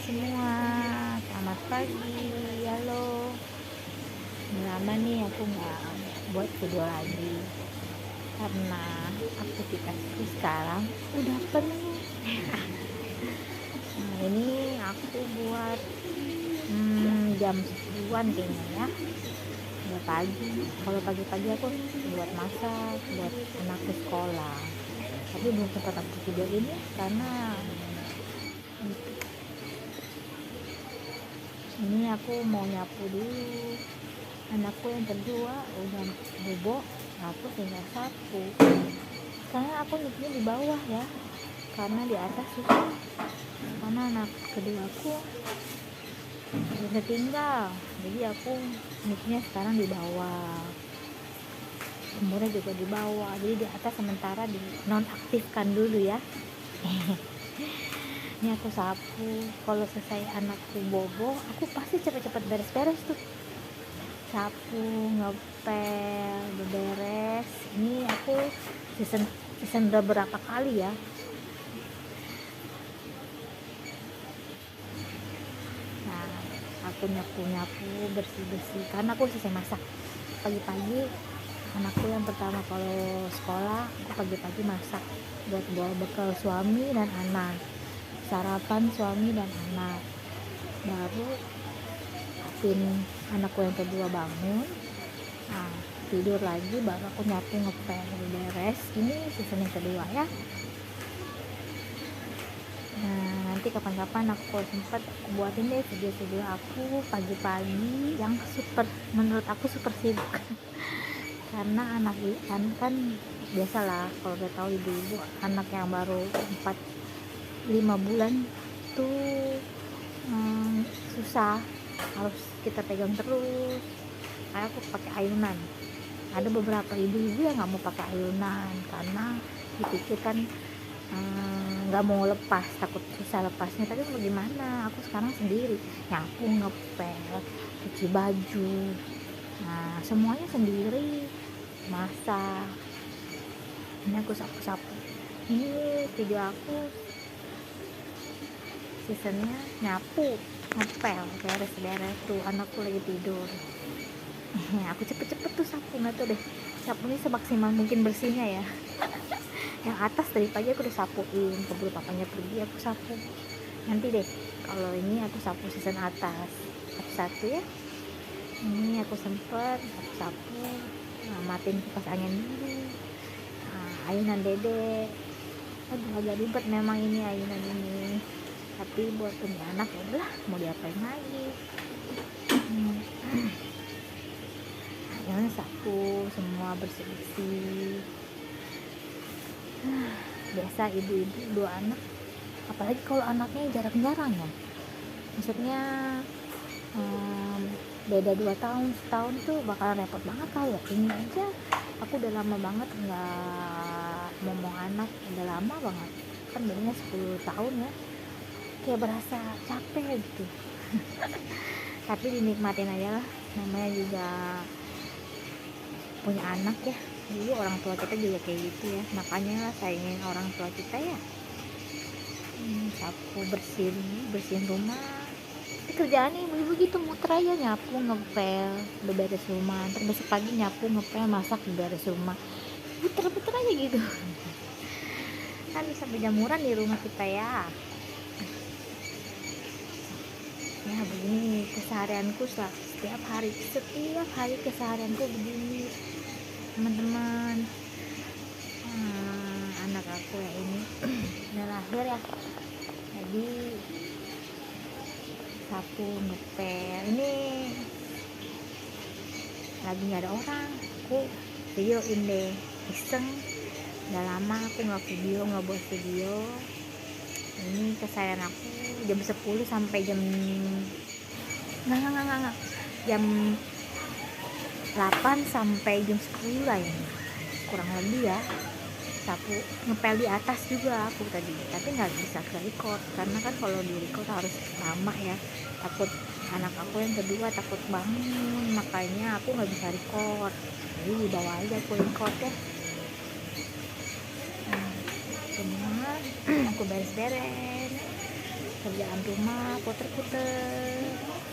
semua, selamat pagi. Halo, udah lama nih aku nggak buat video lagi karena aktivitasku sekarang udah penuh. Nah, ini aku buat jam 10-an kayaknya ya, udah pagi. Kalau pagi-pagi aku buat masak buat anakku sekolah, tapi belum sempat aku video ini karena ini aku mau nyapu dulu. Anakku yang kedua udah bobo, aku tinggal sapu. Karena aku nyucinya di bawah ya, karena di atas susah. Karena anak kedua aku udah tinggal, jadi aku nyucinya sekarang di bawah. Umurnya juga di bawah, jadi di atas sementara di nonaktifkan dulu ya. Ini aku sapu. Kalau selesai anakku bobo, aku pasti cepet-cepet beres-beres tuh, sapu, ngepel, beberes. Ini aku season udah berapa kali ya. Nah, aku nyapu bersih karena aku selesai masak pagi-pagi. Anakku yang pertama kalau sekolah, aku pagi-pagi masak buat bawa bekal suami dan anak, sarapan suami dan anak. Baru anakku yang kedua bangun, nah, tidur lagi, baru aku nyapu, ngepel, beres. Ini season yang kedua ya. Nah, nanti kapan-kapan aku sempat buatin deh video-video aku pagi-pagi yang menurut aku super sibuk. Karena anak kan biasalah, kalau udah tahu ibu-ibu, anak yang baru 4-5 bulan tuh susah, harus kita pegang terus. Kayak aku pakai ayunan. Ada beberapa ibu-ibu yang nggak mau pakai ayunan karena dipikir kan nggak mau lepas, takut susah lepasnya. Tapi mau gimana, aku sekarang sendiri nyapu, ngepel, cuci baju, nah semuanya sendiri, masak. Ini aku sapu-sapu. Ini video aku seasonnya nyapu, ngepel, beres-beres. Tuh anakku lagi tidur. Aku cepet-cepet tuh sapu, nggak tuh deh, sapunya semaksimal mungkin bersihnya ya. Yang atas tadi pagi aku udah sapuin, keburu papanya pergi aku sapu. Nanti deh kalau ini aku sapu season atas satu ya. Ini aku sempet sapu, matiin kipas angin dulu. Ayunan dede, aduh agak ribet memang ini ayunan ini, tapi buat punya anak ya udah, mau diapain lagi. Ayunan sapu semua bersih-bersih. Biasa ibu-ibu 2 anak, apalagi kalau anaknya jarang-jarang ya, maksudnya beda 2 tahun, setahun tuh bakalan repot banget kali ya. Ini aja aku udah lama banget nggak ngomong anak, udah lama banget kan, bedanya 10 tahun ya, kayak berasa capek gitu. Tapi dinikmatin aja lah, namanya juga punya anak ya. Dulu orang tua kita juga kayak gitu ya, makanya lah sayangin orang tua kita ya. Sapu, bersihin rumah. Kerjaan ibu-ibu gitu, muter aja, nyapu, ngepel, beberes rumah. Ntar besok pagi nyapu, ngepel, masak, beberes rumah, puter-puter aja gitu. Kan bisa berjamuran di rumah kita ya. Ya begini keseharianku setiap hari keseharianku begini teman-teman. Anak aku ya ini udah lahir ya, jadi sapu, ngepel. Ini lagi nggak ada orang, aku videoin deh, iseng. Udah lama aku nggak buat video. Ini keseharian aku jam 10 sampai jam nggak jam 8 sampai jam 10 lah ya, kurang lebih ya. Sapu, ngepel di atas juga aku tadi, tapi nggak bisa ke record karena kan kalau di record harus lama ya, takut anak aku yang kedua takut bangun, makanya aku nggak bisa record. Jadi di bawah aja aku record ya. Semua aku beres-beres, kerjaan rumah puter-puter,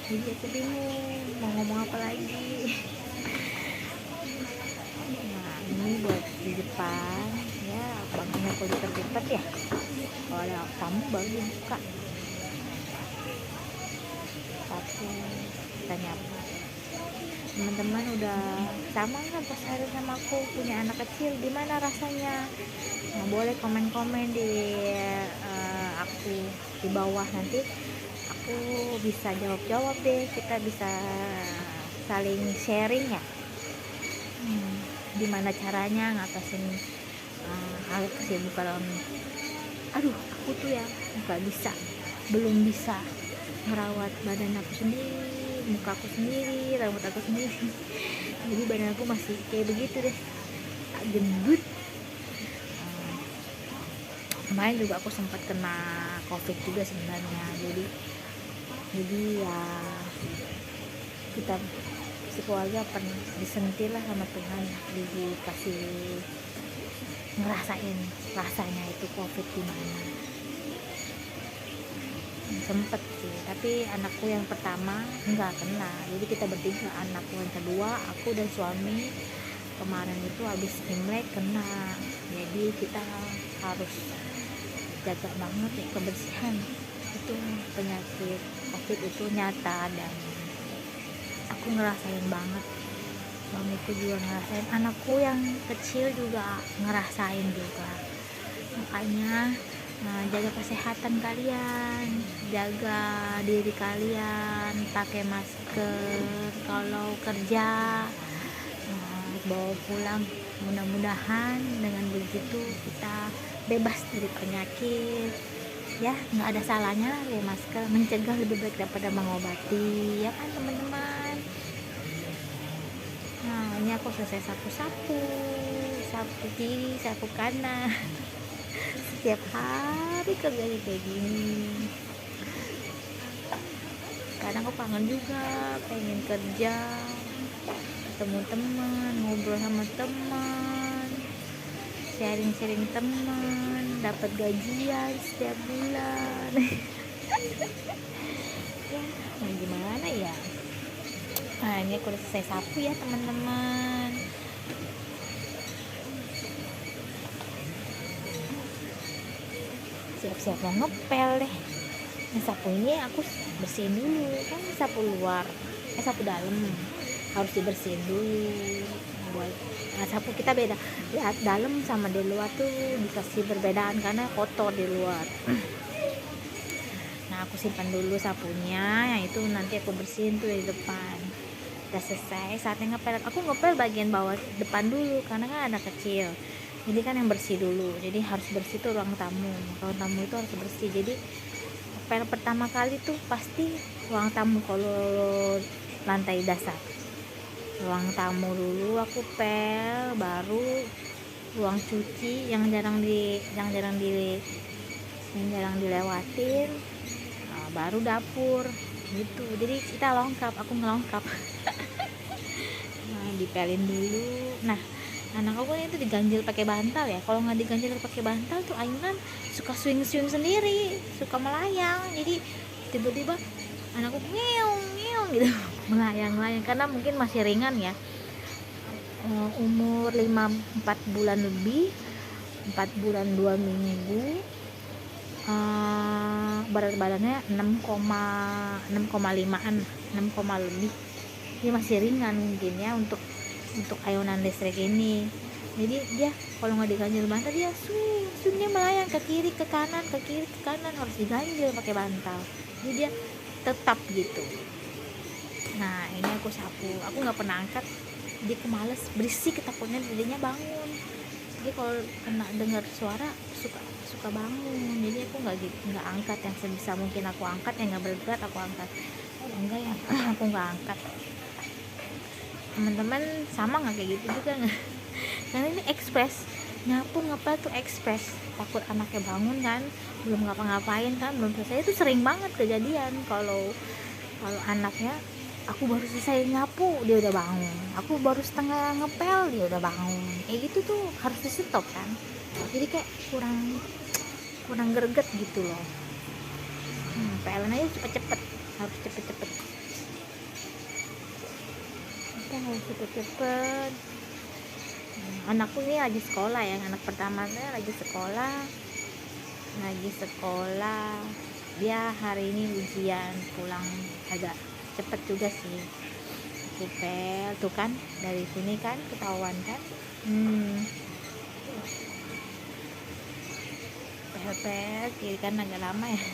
jadi aku bingung mau ngomong apa lagi. Nah ini buat di depan ya, bangunnya aku lipat-lipat ya, kalau ada tamu baru dibuka. Satu, kita nyapu. Teman-teman udah sama nggak pas hari sama aku punya anak kecil, gimana rasanya? Nah, boleh komen-komen di aku di bawah, nanti aku bisa jawab-jawab deh, kita bisa saling sharing ya. Gimana caranya ngatasin kesibukan. Aduh, aku tuh ya belum bisa merawat badan aku sendiri, muka aku sendiri, rambut aku sendiri. Jadi badan aku masih kayak begitu deh, gendut. Kemarin juga aku sempat kena COVID juga sebenarnya. Jadi ya kita keluarga pernah disentil lah sama Tuhan, dikasih ngerasain rasanya itu COVID gimana. Sempet sih, tapi anakku yang pertama enggak kena. Jadi kita bertiga, anakku yang kedua, aku dan suami, kemarin itu habis Imlek kena. Jadi kita harus jaga banget ya kebersihan. Itu penyakit COVID itu nyata, dan aku ngerasain banget. Suamiku juga ngerasain, anakku yang kecil juga ngerasain juga. Makanya jaga kesehatan kalian, jaga diri kalian, pakai masker kalau kerja, bawa pulang. Mudah-mudahan dengan begitu kita bebas dari penyakit ya. Nggak ada salahnya pakai masker, mencegah lebih baik daripada mengobati, ya kan teman-teman. Nah ini aku selesai sapu kiri, sapu kanan. Setiap hari kerjanya kayak gini. Kadang aku kangen juga, pengen kerja, ketemu teman, ngobrol sama teman, sharing teman, dapat gajian setiap bulan. Ya mau gimana ya. Nah ini aku udah selesai sapu ya teman-teman. Siap-siap mau ngepel deh. Nah, sapu ini aku bersihin dulu, kan sapu luar, sapu dalam harus dibersihin dulu. Sapu kita beda, lihat dalam sama di luar tuh dikasih perbedaan karena kotor di luar. Nah aku simpan dulu sapunya, yang itu nanti aku bersihin tuh di depan. Udah selesai, saatnya ngepel. Aku ngepel bagian bawah depan dulu karena kan anak kecil, jadi kan yang bersih dulu. Jadi harus bersih tuh ruang tamu itu harus bersih. Jadi pel pertama kali tuh pasti ruang tamu, kalau lantai dasar ruang tamu dulu aku pel, baru ruang cuci yang jarang dilewatin, baru dapur gitu. Jadi kita aku ngelengkap. Nah dipelin dulu. Nah anak aku itu diganjil pakai bantal ya. Kalau nggak diganjil pakai bantal tuh ayunan suka swing sendiri, suka melayang. Jadi tiba-tiba anakku ngeong gitu, melayang karena mungkin masih ringan ya. Umur 4 bulan lebih, 4 bulan 2 minggu. Berat badannya 6,5an, 6, lebih. Dia masih ringan mungkin ya untuk ayunan listrik ini. Jadi dia kalau nggak diganjil bantal dia swing dia melayang ke kiri ke kanan, harus diganjil pakai bantal. Jadi dia tetap gitu. Nah ini aku sapu, aku nggak pernah angkat, jadi aku males, berisik takutnya dirinya bangun. Jadi kalau kena dengar suara suka bangun. Jadi aku nggak angkat, yang sebisa mungkin aku angkat, yang nggak berat aku angkat. Enggak ya, aku nggak angkat. Teman-teman sama nggak kayak gitu juga nggak? Karena ini ekspres, nyapu ngepel tuh ekspres, takut anaknya bangun kan, belum ngapa-ngapain kan, belum selesai. Itu sering banget kejadian kalau anaknya, aku baru selesai nyapu dia udah bangun, aku baru setengah ngepel dia udah bangun. Kayak gitu tuh harus di stop kan. Jadi kayak kurang greget gitu loh. PL aja cepet-cepet, harus cepet-cepet, kita harus cepet-cepet. Anakku ini lagi sekolah ya, anak pertamanya lagi sekolah, dia hari ini ujian, pulang agak cepet juga sih. Pel tuh kan, dari sini kan ketahuan kan. Pel kiri kan agak lama ya.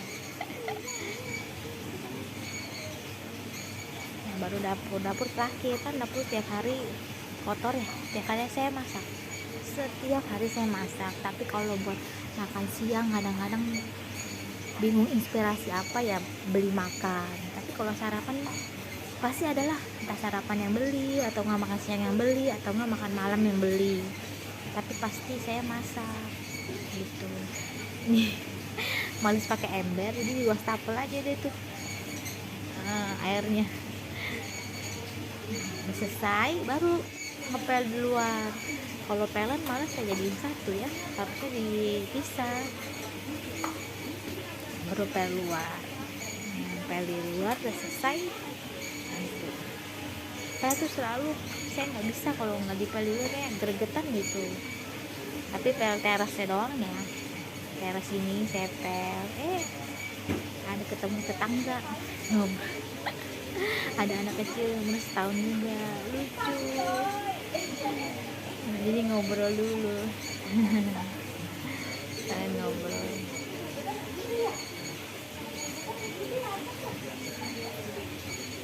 Baru dapur terakhir kan, dapur tiap hari kotor ya, setiap hari saya masak, tapi kalau buat makan siang kadang-kadang bingung inspirasi apa ya, beli makan. Tapi kalau sarapan pasti adalah entah sarapan yang beli, atau nggak makan siang yang beli, atau nggak makan malam yang beli, tapi pasti saya masak gitu. Nih males pakai ember, jadi di wastafel aja deh tuh airnya. Udah selesai baru ngepel di luar. Kalau pelan malah saya jadiin satu ya, harusnya dipisah. Baru pel luar, pel di luar udah selesai. Saya tuh selalu, saya nggak bisa kalau nggak dipel di luar kayak gregetan gitu. Tapi pel terasnya doang ya, teras ini saya pel. Ada ketemu tetangga ada anak kecil umur setahun juga, lucu. Jadi ngobrol dulu kalian ngobrol.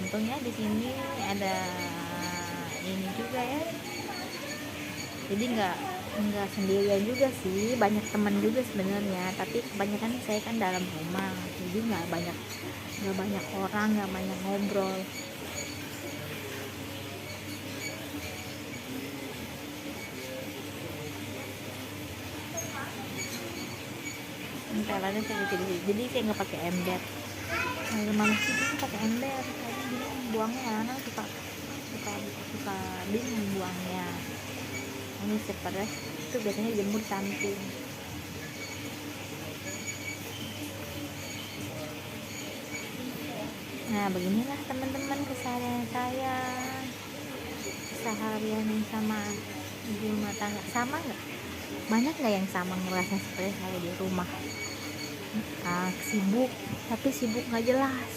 Untungnya di sini ada ini juga ya, jadi nggak sendirian juga sih, banyak teman juga sebenarnya, tapi kebanyakan saya kan dalam rumah, jadi nggak banyak orang, nggak banyak ngobrol. Pelannya jadi saya nggak pakai ember. Males itu pakai ember, karena bingung buangnya, anak suka bingung buangnya. Ini seperes itu biasanya jemur samping. Nah beginilah teman-teman keseharian saya, seharian sama ibu rumah tangga. Sama nggak? Banyak nggak yang sama ngerasa seperti saya di rumah? Sibuk, tapi sibuk nggak jelas.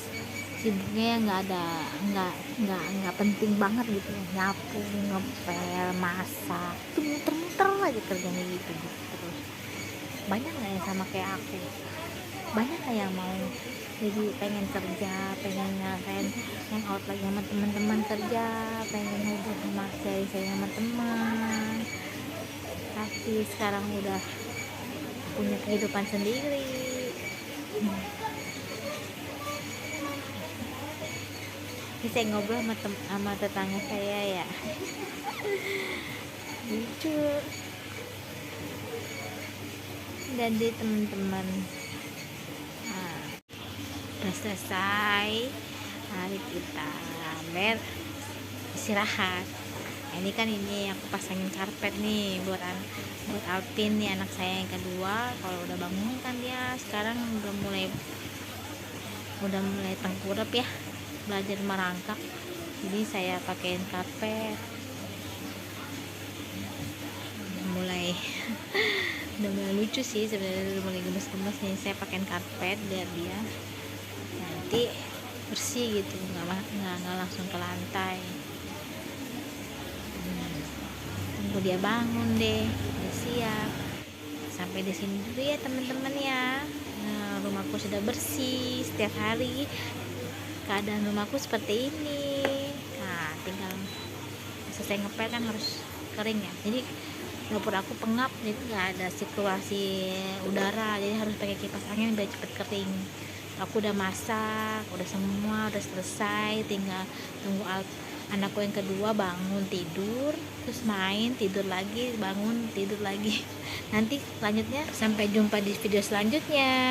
Sibuknya nggak penting banget gitu, nyapu, ngepel, masak, itu muter-muter aja kerjanya gitu terus. Banyak nggak yang sama kayak aku? Banyak nggak yang mau jadi pengen kerja, pengen ngerasain yang out lagi sama teman-teman kerja, pengen ngobrol sama saya sama teman, tapi sekarang udah punya kehidupan sendiri. Ini saya ngobrol sama tetangga saya ya, lucu. Jadi teman-teman, udah selesai hari kita istirahat. Ini kan ini aku pasangin karpet nih buat Alpin nih, anak saya yang kedua. Kalau udah bangun kan dia sekarang udah mulai tengkurap ya, belajar merangkak, jadi saya pakein karpet. Mulai udah mulai lucu sih sebenarnya, udah mulai gemes-gemes nih. Saya pakein karpet biar dia nanti bersih gitu, nggak langsung ke lantai. Tunggu dia bangun deh, udah siap. Sampai di sini dulu ya teman-teman ya. Rumahku sudah bersih. Setiap hari keadaan rumahku seperti ini. Nah tinggal selesai ngepel kan harus kering ya, jadi dapur aku pengap, jadi nggak ada sirkulasi udara, jadi harus pakai kipas angin biar cepet kering. Aku udah masak, udah semua udah selesai, tinggal tunggu anakku yang kedua bangun tidur, terus main, tidur lagi, bangun tidur lagi. Nanti selanjutnya sampai jumpa di video selanjutnya.